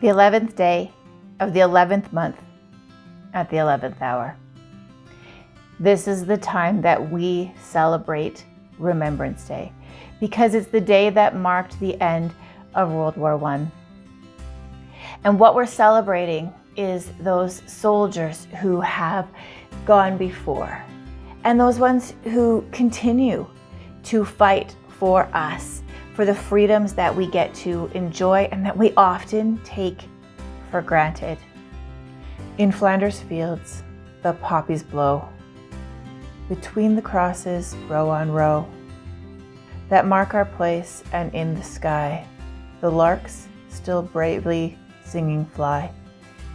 The 11th day of the 11th month at the 11th hour. This is the time that we celebrate Remembrance Day because it's the day that marked the end of World War I. And what we're celebrating is those soldiers who have gone before and those ones who continue to fight for us, for the freedoms that we get to enjoy and that we often take for granted. In Flanders fields, the poppies blow. Between the crosses, row on row, that mark our place, and in the sky, the larks still bravely singing fly,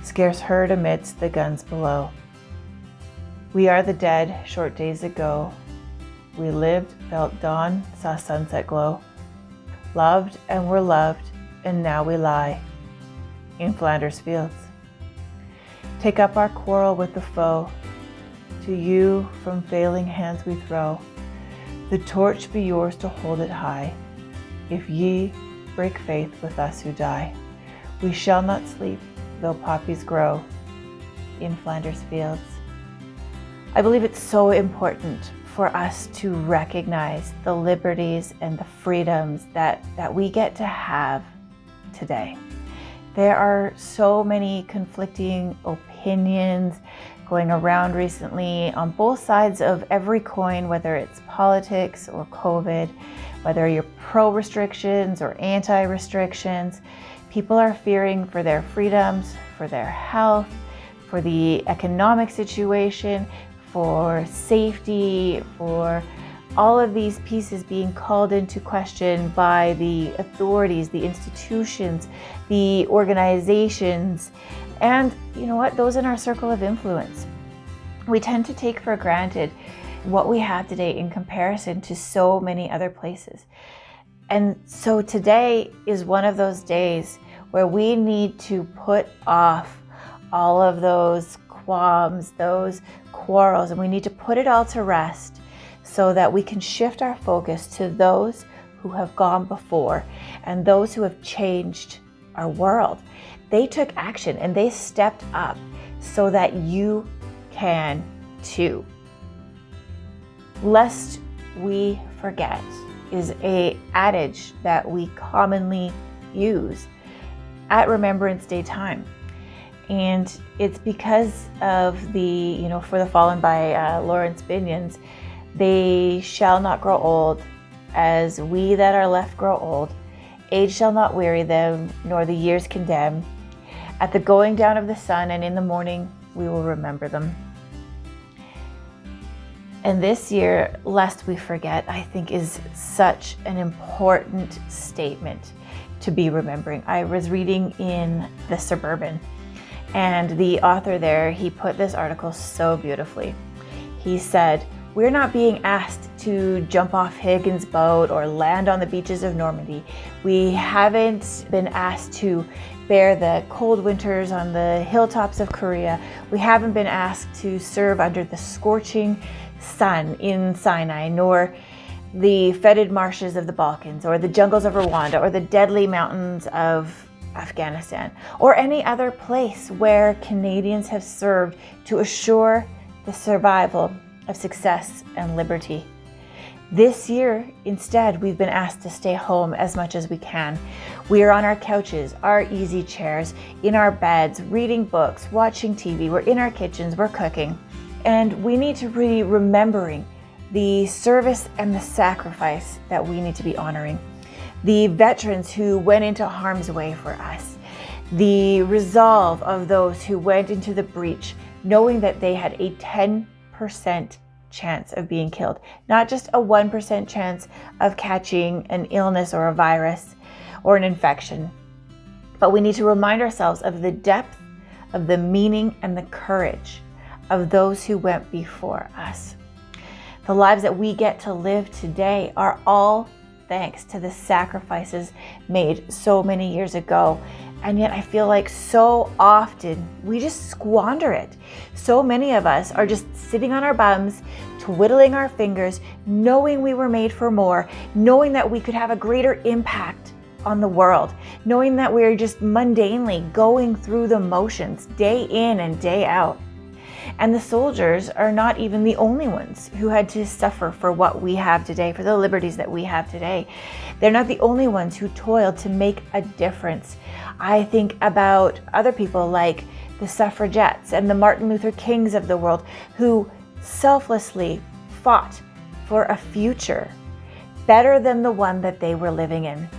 scarce heard amidst the guns below. We are the dead, short days ago. We lived, felt dawn, saw sunset glow, loved and were loved, and now we lie in Flanders fields. Take up our quarrel with the foe. To you from failing hands we throw. The torch be yours to hold it high. If ye break faith with us who die, we shall not sleep though poppies grow in Flanders fields. I believe it's so important for us to recognize the liberties and the freedoms that we get to have today. There are so many conflicting opinions going around recently on both sides of every coin, whether it's politics or COVID, whether you're pro-restrictions or anti-restrictions. People are fearing for their freedoms, for their health, for the economic situation, for safety, for all of these pieces being called into question by the authorities, the institutions, the organizations, and you know what, those in our circle of influence. We tend to take for granted what we have today in comparison to so many other places. And so today is one of those days where we need to put off all of those qualms, those quarrels, and we need to put it all to rest so that we can shift our focus to those who have gone before and those who have changed our world. They took action and they stepped up so that you can too. Lest we forget is an adage that we commonly use at Remembrance Day time. And it's because of the, for the fallen by Lawrence Binions, they shall not grow old as we that are left grow old. Age shall not weary them, nor the years condemn. At the going down of the sun and in the morning, we will remember them. And this year, lest we forget, I think is such an important statement to be remembering. I was reading in The Suburban, and the author there, he put this article so beautifully. He said, "We're not being asked to jump off Higgins' boat or land on the beaches of Normandy. We haven't been asked to bear the cold winters on the hilltops of Korea. We haven't been asked to serve under the scorching sun in Sinai, nor the fetid marshes of the Balkans, or the jungles of Rwanda, or the deadly mountains of Afghanistan, or any other place where Canadians have served to assure the survival of success and liberty. This year, instead, we've been asked to stay home as much as we can. We are on our couches, our easy chairs, in our beds, reading books, watching TV. We're in our kitchens, we're cooking. And we need to be remembering the service and the sacrifice that we need to be honoring. The veterans who went into harm's way for us. The resolve of those who went into the breach, knowing that they had a 10% chance of being killed, not just a 1% chance of catching an illness or a virus or an infection. But we need to remind ourselves of the depth of the meaning and the courage of those who went before us. The lives that we get to live today are all thanks to the sacrifices made so many years ago. And yet I feel like so often we just squander it. So many of us are just sitting on our bums, twiddling our fingers, knowing we were made for more, knowing that we could have a greater impact on the world, knowing that we're just mundanely going through the motions day in and day out. And the soldiers are not even the only ones who had to suffer for what we have today, for the liberties that we have today. They're not the only ones who toiled to make a difference. I think about other people like the suffragettes and the Martin Luther Kings of the world who selflessly fought for a future better than the one that they were living in.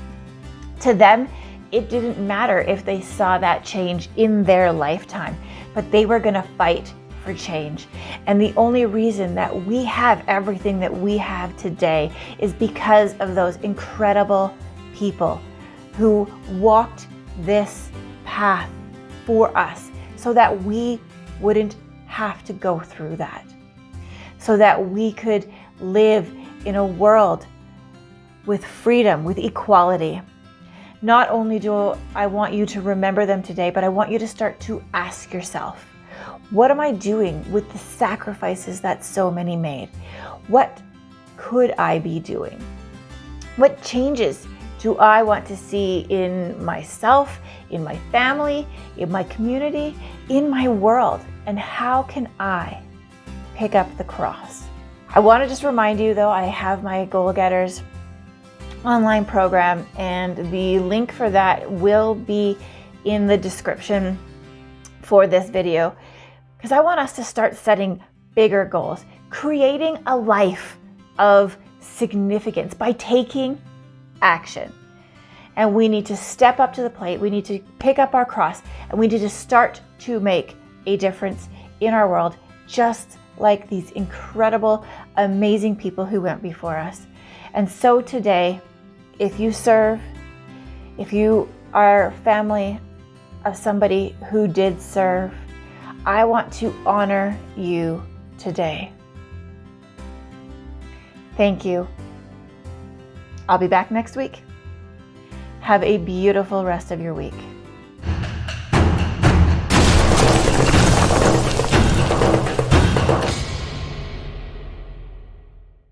To them, it didn't matter if they saw that change in their lifetime, but they were going to fight for change. And the only reason that we have everything that we have today is because of those incredible people who walked this path for us so that we wouldn't have to go through that, so that we could live in a world with freedom, with equality. Not only do I want you to remember them today, but I want you to start to ask yourself, what am I doing with the sacrifices that so many made? What could I be doing? What changes do I want to see in myself, in my family, in my community, in my world? And how can I pick up the cross? I want to just remind you, though, I have my Goal Getters online program, and the link for that will be in the description for this video, because I want us to start setting bigger goals, creating a life of significance by taking action. And we need to step up to the plate. We need to pick up our cross, and we need to start to make a difference in our world, just like these incredible, amazing people who went before us. And so today, if you serve, if you are family of somebody who did serve, I want to honor you today. Thank you. I'll be back next week. Have a beautiful rest of your week.